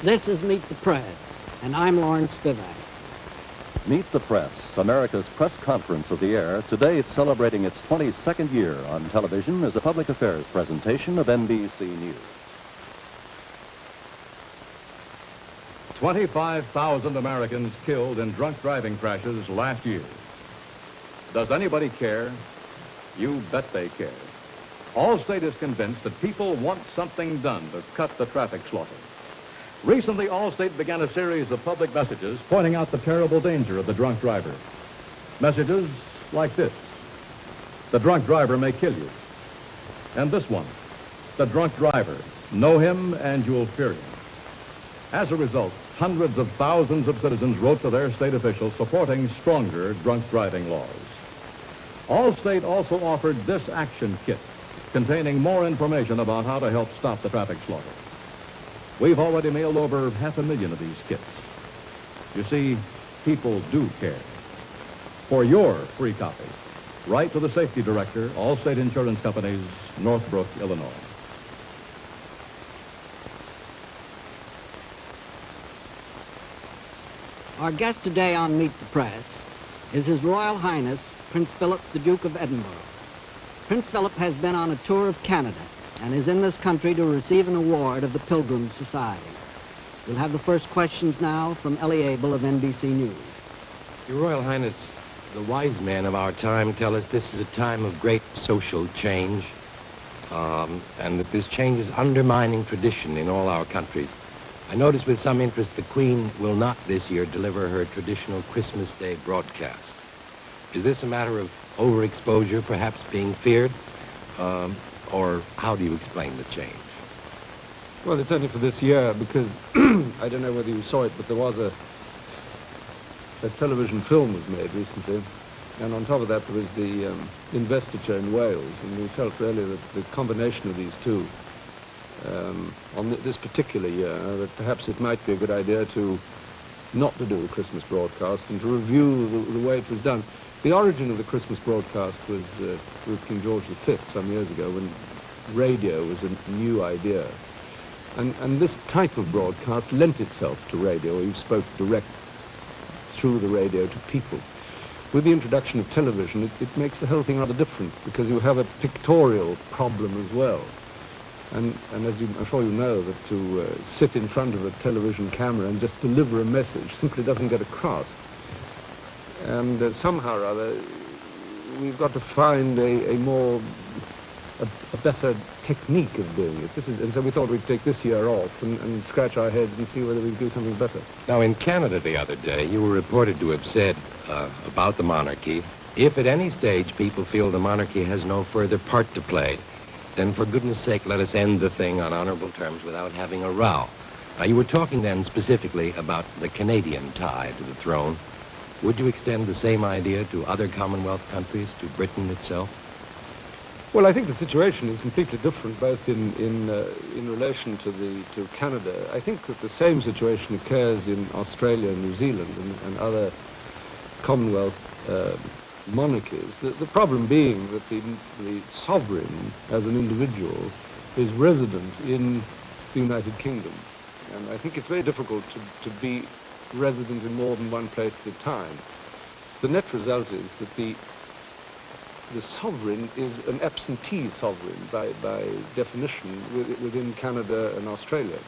This is Meet the Press, and I'm Lawrence Spivak. Meet the Press, America's press conference of the air, today celebrating its 22nd year on television as a public affairs presentation of NBC News. 25,000 Americans killed in drunk driving crashes last year. Does anybody care? You bet they care. Allstate is convinced that people want something done to cut the traffic slaughter. Recently, Allstate began a series of public messages pointing out the terrible danger of the drunk driver. Messages like this: the drunk driver may kill you. And this one: the drunk driver, know him and you'll fear him. As a result, hundreds of thousands of citizens wrote to their state officials supporting stronger drunk driving laws. Allstate also offered this action kit containing more information about how to help stop the traffic slaughter. We've already mailed over 500,000 of these kits. You see, people do care. For your free copy, write to the Safety Director, Allstate Insurance Companies, Northbrook, Illinois. Our guest today on Meet the Press is His Royal Highness Prince Philip, the Duke of Edinburgh. Prince Philip has been on a tour of Canada and is in this country to receive an award of the Pilgrim Society. We'll have the first questions now from Ellie Abel of NBC News. Your Royal Highness, the wise men of our time tell us this is a time of great social change, and that this change is undermining tradition in all our countries. I notice with some interest the Queen will not this year deliver her traditional Christmas Day broadcast. Is this a matter of overexposure perhaps being feared? Or how do you explain the change? Well, it's only for this year because I don't know whether you saw it, but there was a television film was made recently, and on top of that there was the investiture in Wales, and we felt really that the combination of these two on this particular year, that perhaps it might be a good idea to not to do a Christmas broadcast and to review the way it was done. The origin of the Christmas broadcast was with King George V some years ago, when radio was a new idea. And this type of broadcast lent itself to radio. You spoke direct through the radio to people. With the introduction of television, it makes the whole thing rather different, because you have a pictorial problem as well. And as I'm sure you know, that to sit in front of a television camera and just deliver a message simply doesn't get across. And somehow or other, we've got to find a better technique of doing it. And so we thought we'd take this year off and scratch our heads and see whether we could do something better. Now, in Canada the other day, you were reported to have said about the monarchy, if at any stage people feel the monarchy has no further part to play, then for goodness sake, let us end the thing on honorable terms without having a row. Now, you were talking then specifically about the Canadian tie to the throne. Would you extend the same idea to other Commonwealth countries, to Britain itself? Well, I think the situation is completely different, both in relation to Canada. I think that the same situation occurs in Australia and New Zealand and other Commonwealth monarchies. The problem being that the sovereign, as an individual, is resident in the United Kingdom. And I think it's very difficult to be resident in more than one place at a time. The net result is that the sovereign is an absentee sovereign by definition within Canada and Australia.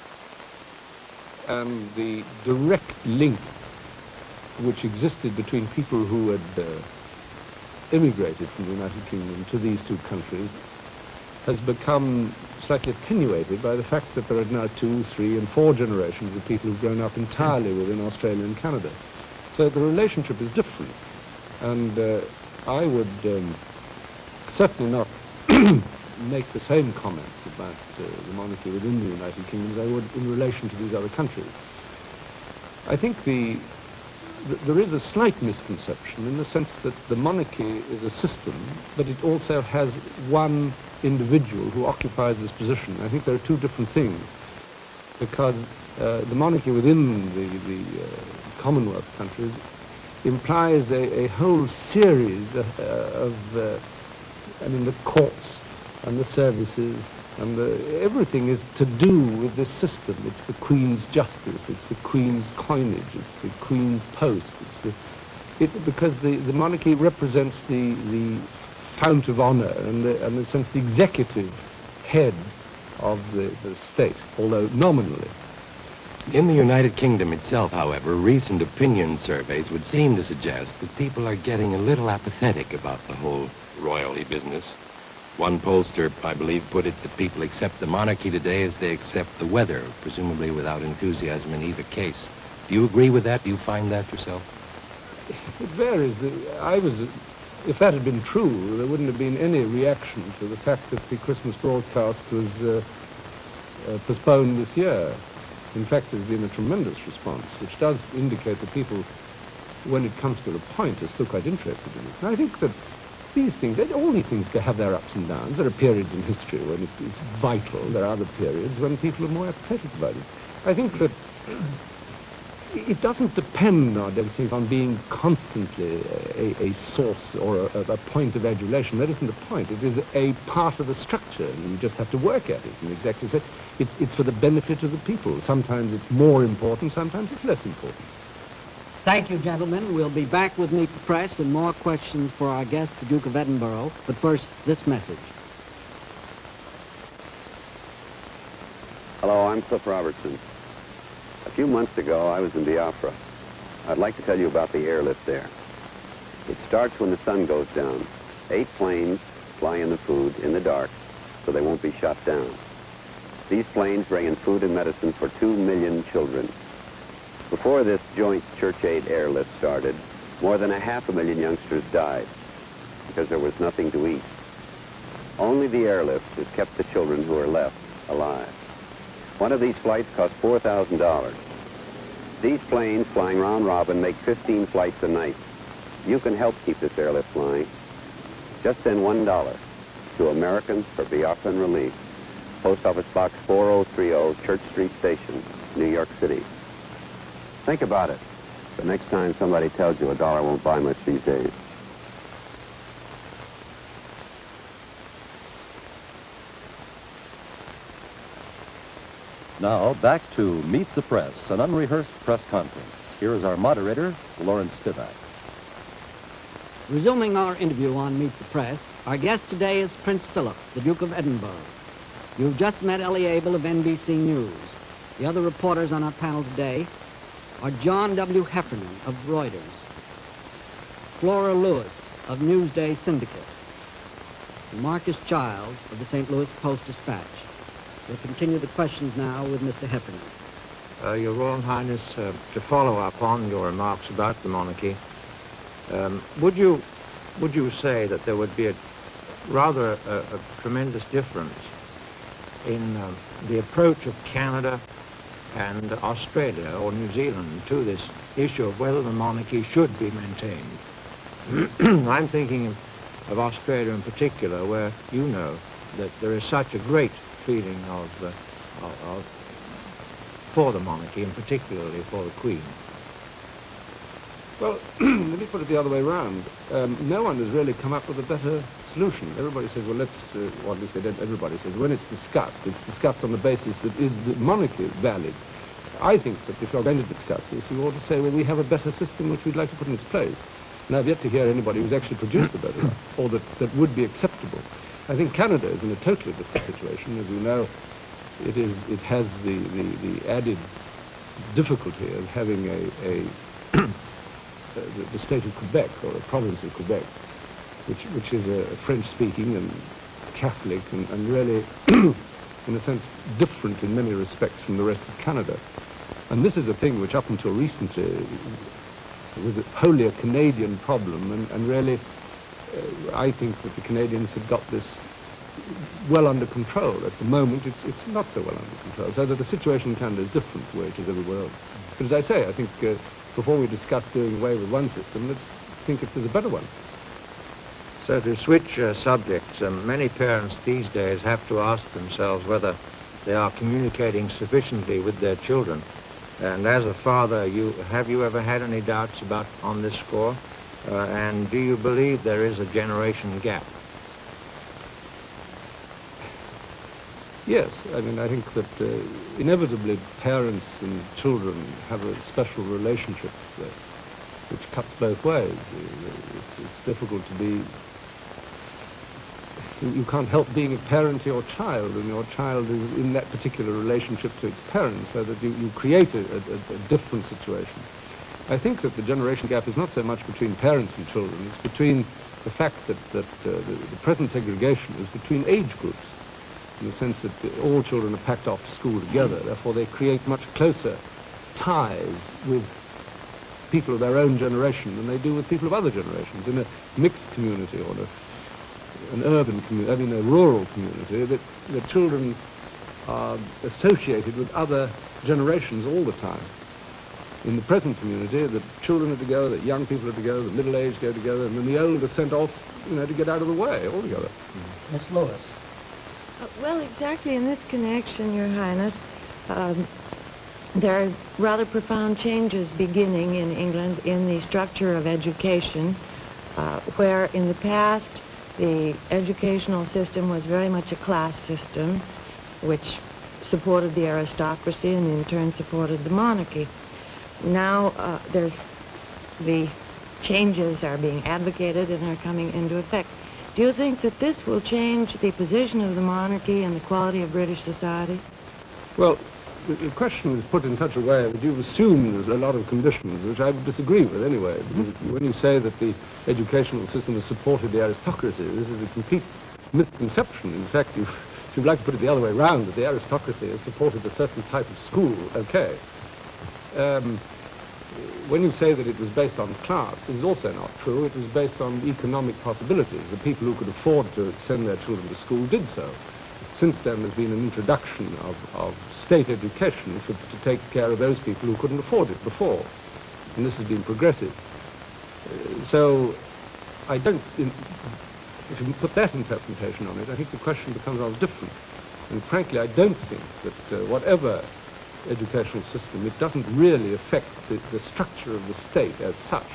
And the direct link which existed between people who had immigrated from the United Kingdom to these two countries has become slightly attenuated by the fact that there are now 2, 3, and 4 generations of people who've grown up entirely within Australia and Canada. So the relationship is different. And I would certainly not make the same comments about the monarchy within the United Kingdom as I would in relation to these other countries. I think there is a slight misconception in the sense that the monarchy is a system, but it also has one individual who occupies this position. I think there are two different things, because the monarchy within the Commonwealth countries implies a whole series of the courts and the services And everything is to do with this system. It's the Queen's justice, it's the Queen's coinage, it's the Queen's post. Because the monarchy represents the fount of honor and in a sense the executive head of the state, although nominally. In the United Kingdom itself, however, recent opinion surveys would seem to suggest that people are getting a little apathetic about the whole royalty business. One pollster, I believe, put it that people accept the monarchy today as they accept the weather, presumably without enthusiasm in either case. Do you agree with that? Do you find that yourself? It varies. If that had been true, there wouldn't have been any reaction to the fact that the Christmas broadcast was postponed this year. In fact, there's been a tremendous response, which does indicate that people, when it comes to the point, are still quite interested in it. And I think that these things, all these things have their ups and downs. There are periods in history when it's vital. There are other periods when people are more apathetic about it. I think that it doesn't depend, I don't think, on being constantly a source or a point of adulation. That isn't the point. It is a part of the structure, and you just have to work at it. And exactly so, it's for the benefit of the people. Sometimes it's more important, sometimes it's less important. Thank you, gentlemen. We'll be back with Meet the Press and more questions for our guest, the Duke of Edinburgh. But first, this message. Hello, I'm Cliff Robertson. A few months ago, I was in Biafra. I'd like to tell you about the airlift there. It starts when the sun goes down. 8 planes fly in the food in the dark so they won't be shot down. These planes bring in food and medicine for 2 million children. Before this joint church aid airlift started, more than 500,000 youngsters died because there was nothing to eat. Only the airlift has kept the children who are left alive. One of these flights cost $4,000. These planes flying round robin make 15 flights a night. You can help keep this airlift flying. Just send $1 to Americans for Biafran Relief. Post Office Box 4030, Church Street Station, New York City. Think about it. The next time somebody tells you $1 won't buy much these days. Now, back to Meet the Press, an unrehearsed press conference. Here is our moderator, Lawrence Spivak. Resuming our interview on Meet the Press, our guest today is Prince Philip, the Duke of Edinburgh. You've just met Ellie Abel of NBC News. The other reporters on our panel today are John W. Heffernan of Reuters, Flora Lewis of Newsday Syndicate, and Marcus Childs of the St. Louis Post-Dispatch. We'll continue the questions now with Mr. Heffernan. Your Royal Highness, to follow up on your remarks about the monarchy, would you say that there would be a tremendous difference in the approach of Canada and Australia or New Zealand to this issue of whether the monarchy should be maintained? I'm thinking of Australia in particular, where you know that there is such a great feeling for the monarchy, and particularly for the Queen. Well, let me put it the other way around. No one has really come up with a better solution. Everybody says, well, or at least everybody says, when it's discussed on the basis that is the monarchy valid. I think that if you're going to discuss this, you ought to say, well, we have a better system which we'd like to put in its place. And I've yet to hear anybody who's actually produced a better one, or that would be acceptable. I think Canada is in a totally different situation. As you know, it has the added difficulty of having the state of Quebec, or a province of Quebec, which is a French-speaking and Catholic and really, in a sense, different in many respects from the rest of Canada. And this is a thing which up until recently was wholly a Canadian problem, and really I think that the Canadians have got this well under control. At the moment it's not so well under control, so that the situation in Canada is different to where it is everywhere else. But as I say, I think before we discuss doing away with one system, let's think if there's a better one. So to switch subjects, many parents these days have to ask themselves whether they are communicating sufficiently with their children. And as a father, have you ever had any doubts on this score? And do you believe there is a generation gap? Yes, I mean, I think that inevitably parents and children have a special relationship which cuts both ways. It's difficult to be... You can't help being a parent to your child, and your child is in that particular relationship to its parents, so that you create a different situation. I think that the generation gap is not so much between parents and children, it's between the fact that the present segregation is between age groups, in the sense that all children are packed off to school together, therefore they create much closer ties with people of their own generation than they do with people of other generations. In a mixed community or an urban community, I mean a rural community, that the children are associated with other generations all the time. In the present community, the children are together, the young people are together, the middle-aged go together, and then the old are sent off, to get out of the way altogether. Miss Lewis. Well, exactly in this connection, Your Highness, there are rather profound changes beginning in England in the structure of education, where in the past the educational system was very much a class system, which supported the aristocracy and in turn supported the monarchy. Now the changes are being advocated and are coming into effect. Do you think that this will change the position of the monarchy and the quality of British society? Well, the question is put in such a way that you assume there's a lot of conditions, which I would disagree with anyway. Because when you say that the educational system has supported the aristocracy, this is a complete misconception. In fact, if you'd like to put it the other way around, that the aristocracy has supported a certain type of school, okay. When you say that it was based on class, this is also not true. It was based on economic possibilities. The people who could afford to send their children to school did so. Since then, there's been an introduction of state education to take care of those people who couldn't afford it before. And this has been progressive. So I don't... If you put that interpretation on it, I think the question becomes rather different. And frankly, I don't think that whatever educational system, it doesn't really affect the structure of the state as such.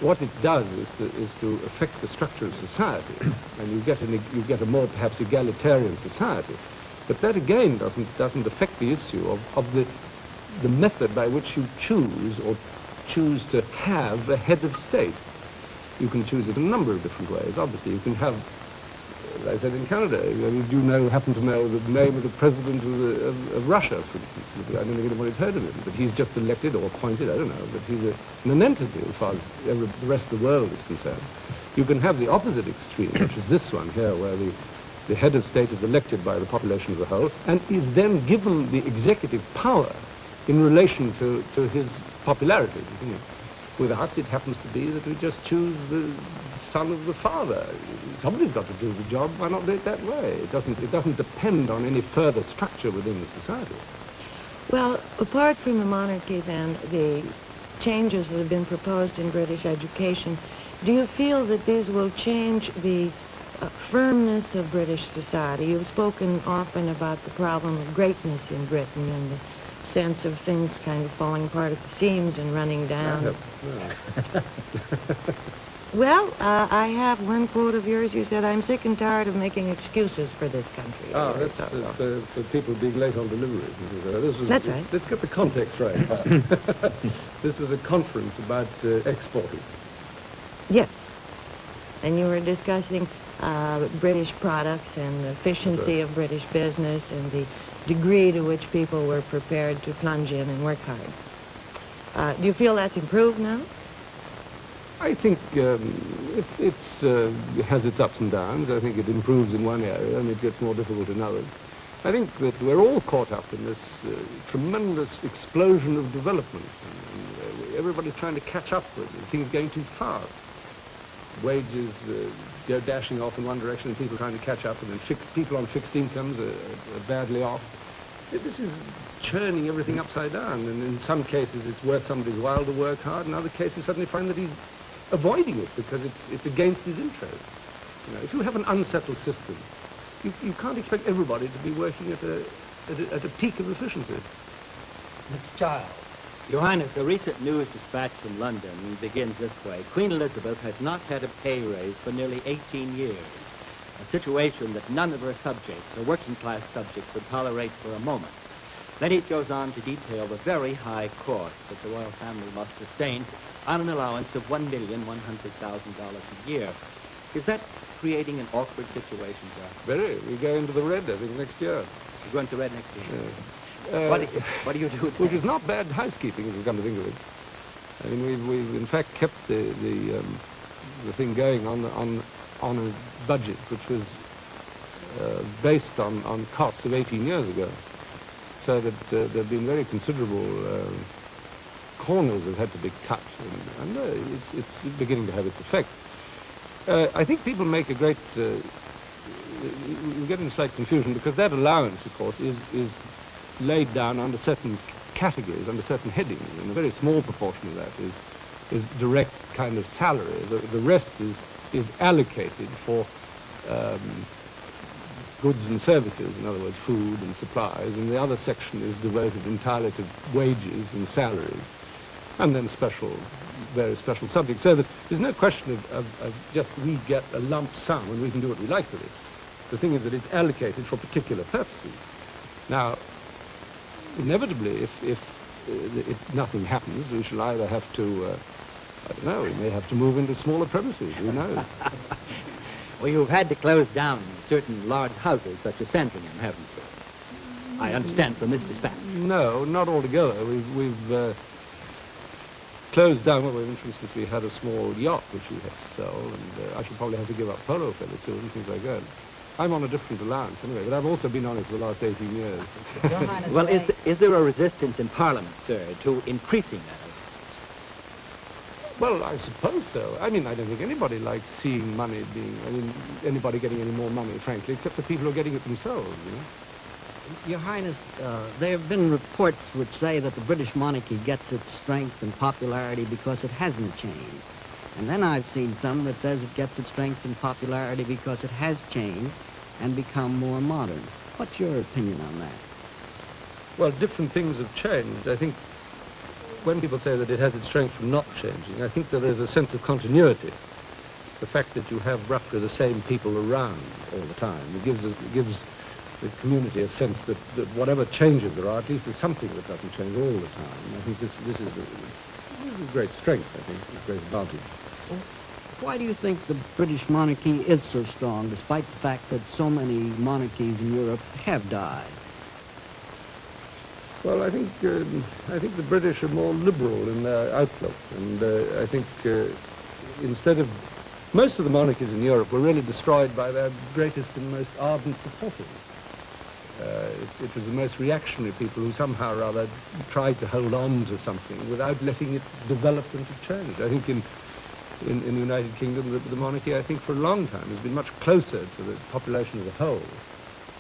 What it does is to affect the structure of society, and you get a more perhaps egalitarian society. But that again doesn't affect the issue of the method by which you choose to have a head of state. You can choose it in a number of different ways. Obviously, you can have, as I said in Canada, you happen to know the name of the president of Russia, for instance. I don't think anybody's heard of him, but he's just elected or appointed, I don't know, but he's an entity as far as the rest of the world is concerned. You can have the opposite extreme, which is this one here, where the head of state is elected by the population as a whole, and is then given the executive power in relation to his popularity, isn't it? With us, it happens to be that we just choose the son of the father. Somebody's got to do the job. Why not do it that way? It doesn't depend on any further structure within the society. Well, apart from the monarchy, then, the changes that have been proposed in British education, do you feel that these will change the firmness of British society? You've spoken often about the problem of greatness in Britain and the sense of things kind of falling apart at the seams and running down. Well, I have one quote of yours. You said, "I'm sick and tired of making excuses for this country." Oh, that's for people being late on deliveries. That's right. Let's get the context right. This was a conference about exporting. Yes. And you were discussing British products and the efficiency of British business and the degree to which people were prepared to plunge in and work hard. Do you feel that's improved now? I think it has its ups and downs. I think it improves in one area and it gets more difficult in others. I think that we're all caught up in this tremendous explosion of development. And, everybody's trying to catch up with it. Things going too fast. Wages go dashing off in one direction and people trying to catch up, and then people on fixed incomes are badly off. This is churning everything upside down, and in some cases it's worth somebody's while to work hard, in other cases you suddenly find that he's avoiding it because it's against his interest. If you have an unsettled system, you can't expect everybody to be working at a peak of efficiency. Mr. Child. Your Highness, a recent news dispatch from London begins this way. Queen Elizabeth has not had a pay raise for nearly 18 years. a situation that none of our subjects, or working class subjects, would tolerate for a moment. Then it goes on to detail the very high cost that the royal family must sustain on an allowance of $1,100,000 a year. Is that creating an awkward situation, sir? Very. We go into the red, I think, next year. You go into red next year? Yes. What do you do with Which that? is not bad housekeeping, if you come to think of it. I mean, we've in fact kept the thing going on a budget which was based on costs of 18 years ago. So that there have been very considerable corners that had to be cut, and it's beginning to have its effect. I think people make a great, you get in slight confusion, because that allowance, of course, is laid down under certain categories, under certain headings, and a very small proportion of that is direct kind of salary. The rest is allocated for goods and services, in other words, food and supplies, and the other section is devoted entirely to wages and salaries, and then various special subjects, so that there's no question of just we get a lump sum and we can do what we like with it. The thing is that it's allocated for particular purposes. Now, inevitably, if nothing happens, we shall either have to, I don't know, we may have to move into smaller premises, who knows? Well, you've had to close down certain large houses, such as Sandringham, haven't you? I understand from this dispatch. No, not altogether. We've closed down, well, for instance, we had a small yacht which we had to sell, and I should probably have to give up polo fairly soon, things like that. I'm on a different allowance anyway, but I've also been on it for the last 18 years. Well, is there a resistance in Parliament, sir, to increasing that? Well, I suppose so. I mean, I don't think anybody likes seeing money anybody getting any more money, frankly, except the people who are getting it themselves, you know. Your Highness, there have been reports which say that the British monarchy gets its strength and popularity because it hasn't changed. And then I've seen some that says it gets its strength and popularity because it has changed and become more modern. What's your opinion on that? Well, different things have changed. I think when people say that it has its strength from not changing, I think there is a sense of continuity. The fact that you have roughly the same people around all the time, it gives the community a sense that whatever changes there are, at least there's something that doesn't change all the time. I think this is a great strength, I think, a great advantage. Well, why do you think the British monarchy is so strong, despite the fact that so many monarchies in Europe have died? Well, I think the British are more liberal in their outlook, and I think instead of most of the monarchies in Europe were really destroyed by their greatest and most ardent supporters. It was the most reactionary people who somehow or other tried to hold on to something without letting it develop and to change. I think in the United Kingdom, the monarchy, I think, for a long time has been much closer to the population as a whole,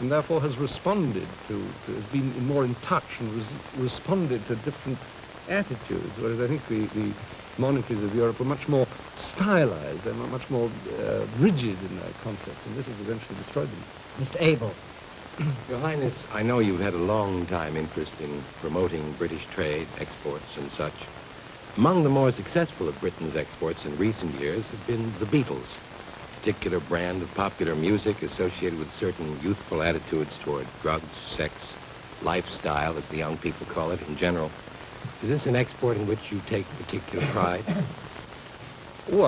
and therefore has responded has been more in touch and responded to different attitudes, whereas I think the monarchies of Europe were much more stylized, they were much more rigid in their concept, and this has eventually destroyed them. Mr. Abel. Your Highness, I know you've had a long time interest in promoting British trade, exports, and such. Among the more successful of Britain's exports in recent years have been the Beatles, a particular brand of popular music associated with certain youthful attitudes toward drugs, sex, lifestyle, as the young people call it in general. Is this an export in which you take particular pride? Oh,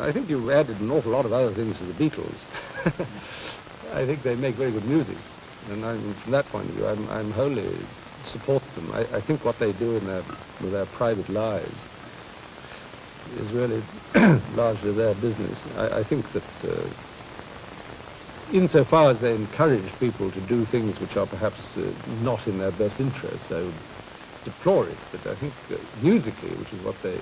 I think you've added an awful lot of other things to the Beatles. I think they make very good music, and from that point of view, I'm wholly support them. I think what they do with their private lives is really largely their business. I think that insofar as they encourage people to do things which are perhaps not in their best interests, I would deplore it. But I think musically, which is what they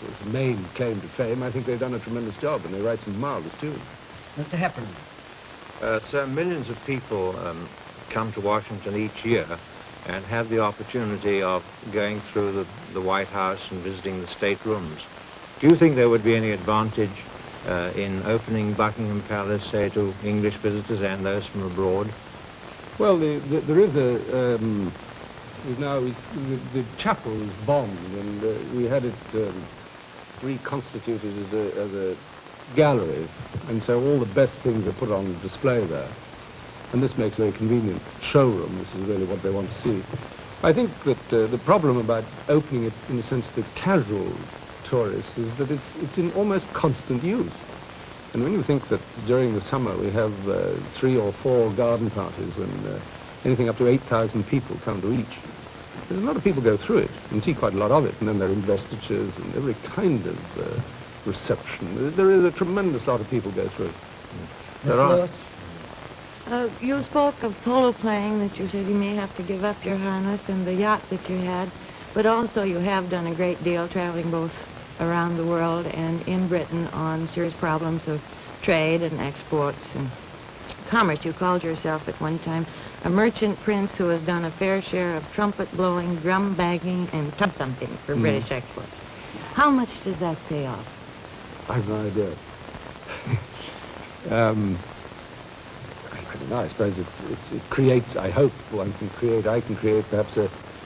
was main claim to fame, I think they've done a tremendous job, and they write some marvelous tunes. Mr. Heffernan. Sir, millions of people come to Washington each year and have the opportunity of going through the White House and visiting the state rooms. Do you think there would be any advantage in opening Buckingham Palace, say, to English visitors and those from abroad? Well, there is the chapel is bombed, and we had it reconstituted as a gallery, and so all the best things are put on display there. And this makes a very convenient showroom. This is really what they want to see. I think that the problem about opening it, in a sense, to casual tourists is that it's in almost constant use. And when you think that during the summer we have 3 or 4 garden parties when anything up to 8,000 people come to each, there's a lot of people go through it and see quite a lot of it, and then there are investitures and every kind of reception. There is a tremendous lot of people go through it. There are. You spoke of polo playing, that you said you may have to give up your harness, and the yacht that you had, but also you have done a great deal traveling both around the world and in Britain on serious problems of trade and exports and commerce. You called yourself at one time a merchant prince who has done a fair share of trumpet blowing, drum banging, and tub thumping for British exports. How much does that pay off? I have no idea. I don't know. I suppose it creates, I hope I can create perhaps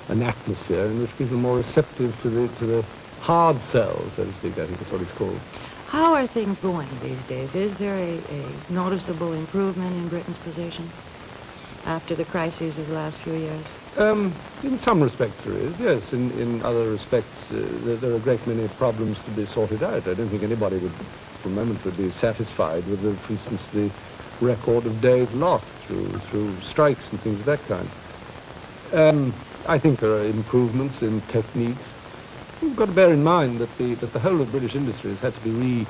an atmosphere in which people are more receptive to the hard sell, so to speak. I think that's what it's called. How are things going these days? Is there a noticeable improvement in Britain's position after the crises of the last few years? In some respects there is, yes. In other respects there are a great many problems to be sorted out. I don't think anybody would, for a moment, would be satisfied with, for instance, the record of days lost through strikes and things of that kind. I think there are improvements in techniques. You've got to bear in mind that the whole of British industry has had to be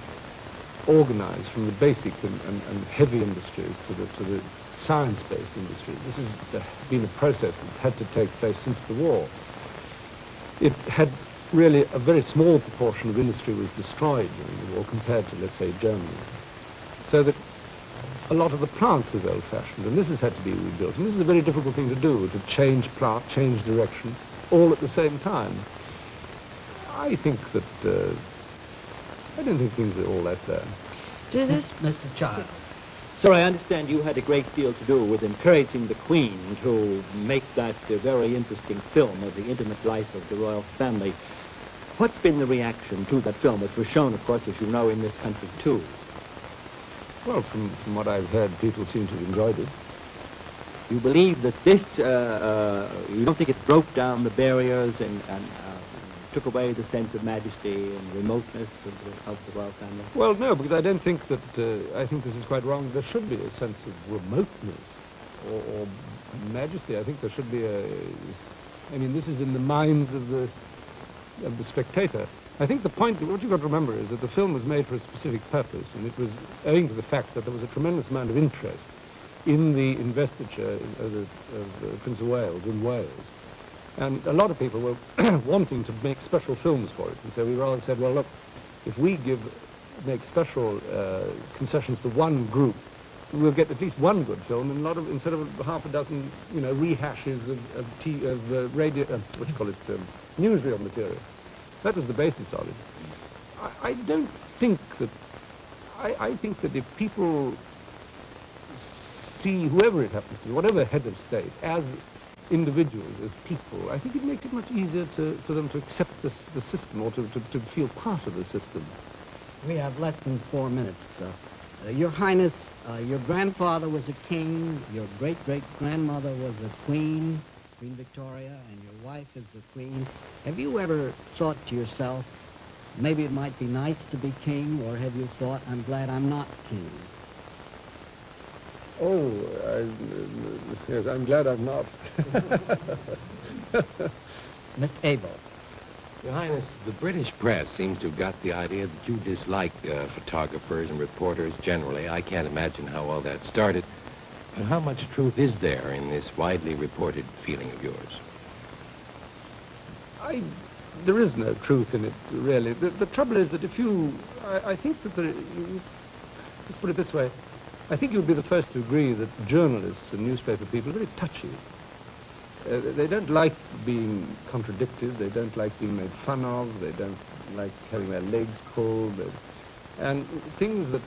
reorganized from the basic and heavy industries to the science-based industry. This has been a process that's had to take place since the war. It had really a very small proportion of industry was destroyed during the war compared to, let's say, Germany. So that a lot of the plant was old-fashioned, and this has had to be rebuilt. And this is a very difficult thing to do, to change plant, change direction, all at the same time. I think that, I don't think things are all that bad. Mr. Child. Sir, I understand you had a great deal to do with encouraging the Queen to make that very interesting film of the intimate life of the royal family. What's been the reaction to that film, which was shown, of course, as you know, in this country, too? Well, from what I've heard, people seem to have enjoyed it. You believe that this, you don't think it broke down the barriers and took away the sense of majesty and remoteness of the royal family? Well, no, because I don't think that, I think this is quite wrong. There should be a sense of remoteness or majesty. I think there should be I mean, this is in the minds of the spectator. I think the point, what you've got to remember is that the film was made for a specific purpose, and it was owing to the fact that there was a tremendous amount of interest in the investiture of Prince of Wales in Wales. And a lot of people were wanting to make special films for it. And so we rather said, well, look, if we make special concessions to one group, we'll get at least one good film, and instead of half a dozen, rehashes of radio, newsreel material. That was the basis of it. I don't think that, I think that if people see whoever it happens to be, whatever head of state, as individuals, as people, I think it makes it much easier for them to accept the system or to feel part of the system. We have less than 4 minutes. Your Highness, your grandfather was a king, your great-great-grandmother was a queen, Queen Victoria, and your wife is a queen. Have you ever thought to yourself, maybe it might be nice to be king, or have you thought, I'm glad I'm not king? Oh, yes, I'm glad I'm not. Mr. Abel. Your Highness, the British press seems to have got the idea that you dislike photographers and reporters generally. I can't imagine how all that started. But how much truth is there in this widely reported feeling of yours? There is no truth in it, really. The trouble is that I think that let's put it this way, I think you'd be the first to agree that journalists and newspaper people are very touchy. They don't like being contradicted, they don't like being made fun of, they don't like having their legs pulled, and things that,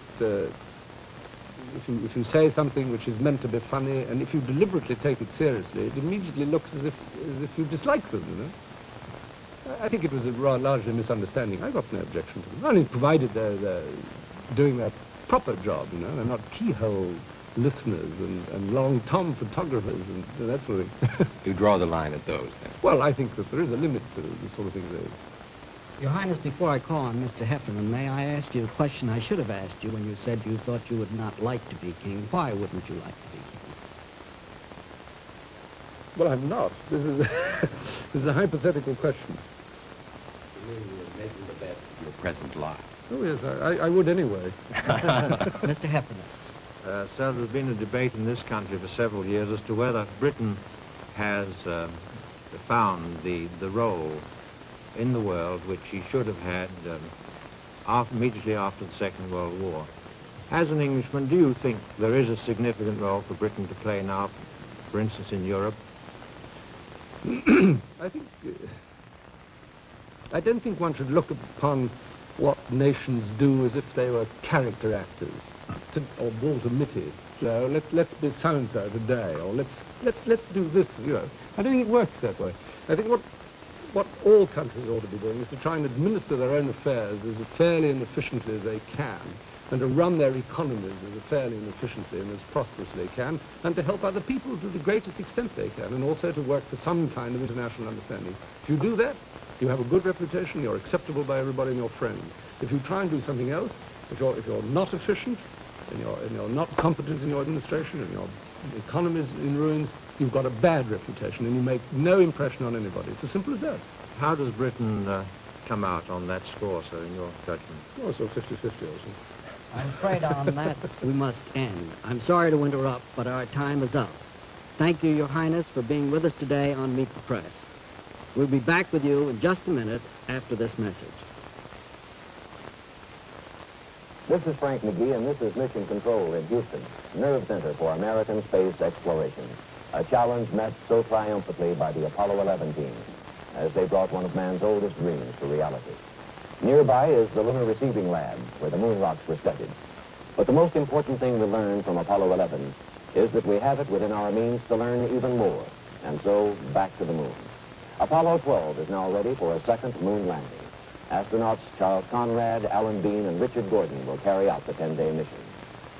if you say something which is meant to be funny, and if you deliberately take it seriously, it immediately looks as if you dislike them, I think it was a largely misunderstanding. I got no objection to them. I mean, provided they're doing their proper job, you know. They're not keyhole listeners and long tom photographers and that sort of thing. You draw the line at those, then? Well, I think that there is a limit to the sort of thing they... Your Highness, before I call on Mr. Heffernan, may I ask you a question I should have asked you when you said you thought you would not like to be king? Why wouldn't you like to be king? Well, I'm not. This is this is a hypothetical question. You were making the best of your present life. Oh, yes, I would anyway. Mr. Heffernan. So there's been a debate in this country for several years as to whether Britain has found the role in the world which he should have had immediately after the Second World War. As an Englishman, do you think there is a significant role for Britain to play now, for instance, in Europe? I think... I don't think one should look upon what nations do as if they were character actors, or Walter Mitty. So let's be so-and-so today, or let's do this, you know. I don't think it works that way. I think what all countries ought to be doing is to try and administer their own affairs as fairly and efficiently as they can, and to run their economies as fairly and efficiently and as prosperously they can, and to help other people to the greatest extent they can, and also to work for some kind of international understanding. If you do that, you have a good reputation, you're acceptable by everybody and your friends. If you try and do something else, if you're not efficient, and you're not competent in your administration, and your economy is in ruins, you've got a bad reputation, and you make no impression on anybody. It's as simple as that. How does Britain come out on that score, sir, in your judgment? Well, so 50-50 or something. I'm afraid on that we must end. I'm sorry to interrupt, but our time is up. Thank you, Your Highness, for being with us today on Meet the Press. We'll be back with you in just a minute after this message. This is Frank McGee, and this is Mission Control in Houston, nerve center for American space exploration. A challenge met so triumphantly by the Apollo 11 team, as they brought one of man's oldest dreams to reality. Nearby is the Lunar Receiving Lab, where the moon rocks were studied. But the most important thing to learn from Apollo 11 is that we have it within our means to learn even more, and so back to the moon. Apollo 12 is now ready for a second moon landing. Astronauts Charles Conrad, Alan Bean, and Richard Gordon will carry out the 10-day mission.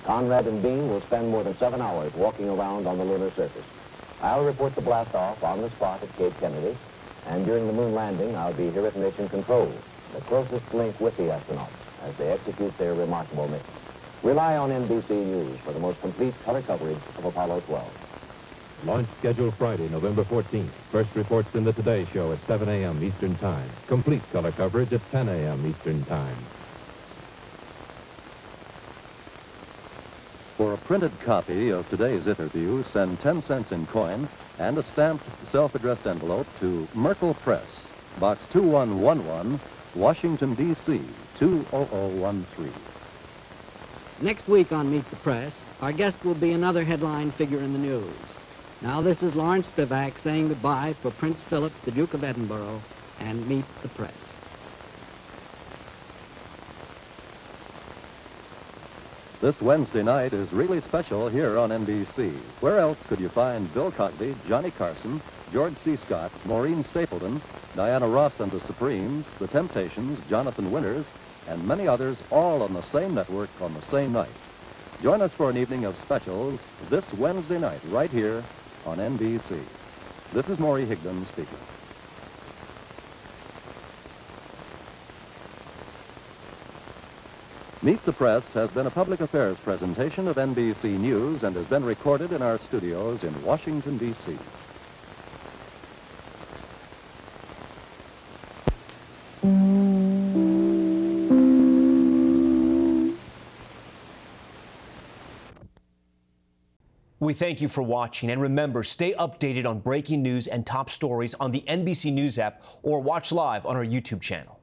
Conrad and Bean will spend more than 7 hours walking around on the lunar surface. I'll report the blast-off on the spot at Cape Kennedy, and during the moon landing, I'll be here at Mission Control, the closest link with the astronauts as they execute their remarkable mission. Rely on NBC News for the most complete color coverage of Apollo 12. Launch scheduled Friday, November 14th. First reports in the Today Show at 7 a.m. Eastern Time. Complete color coverage at 10 a.m. Eastern Time. For a printed copy of today's interview, send 10 cents in coin and a stamped self-addressed envelope to Merkel Press, Box 2111, Washington, D.C., 20013. Next week on Meet the Press, our guest will be another headline figure in the news. Now this is Lawrence Spivak saying goodbye for Prince Philip, the Duke of Edinburgh, and Meet the Press. This Wednesday night is really special here on NBC. Where else could you find Bill Cosby, Johnny Carson, George C. Scott, Maureen Stapleton, Diana Ross and the Supremes, The Temptations, Jonathan Winters, and many others all on the same network on the same night? Join us for an evening of specials this Wednesday night right here on NBC. This is Maury Higdon speaking. Meet the Press has been a public affairs presentation of NBC News and has been recorded in our studios in Washington, D.C. We thank you for watching, and remember, stay updated on breaking news and top stories on the NBC News app or watch live on our YouTube channel.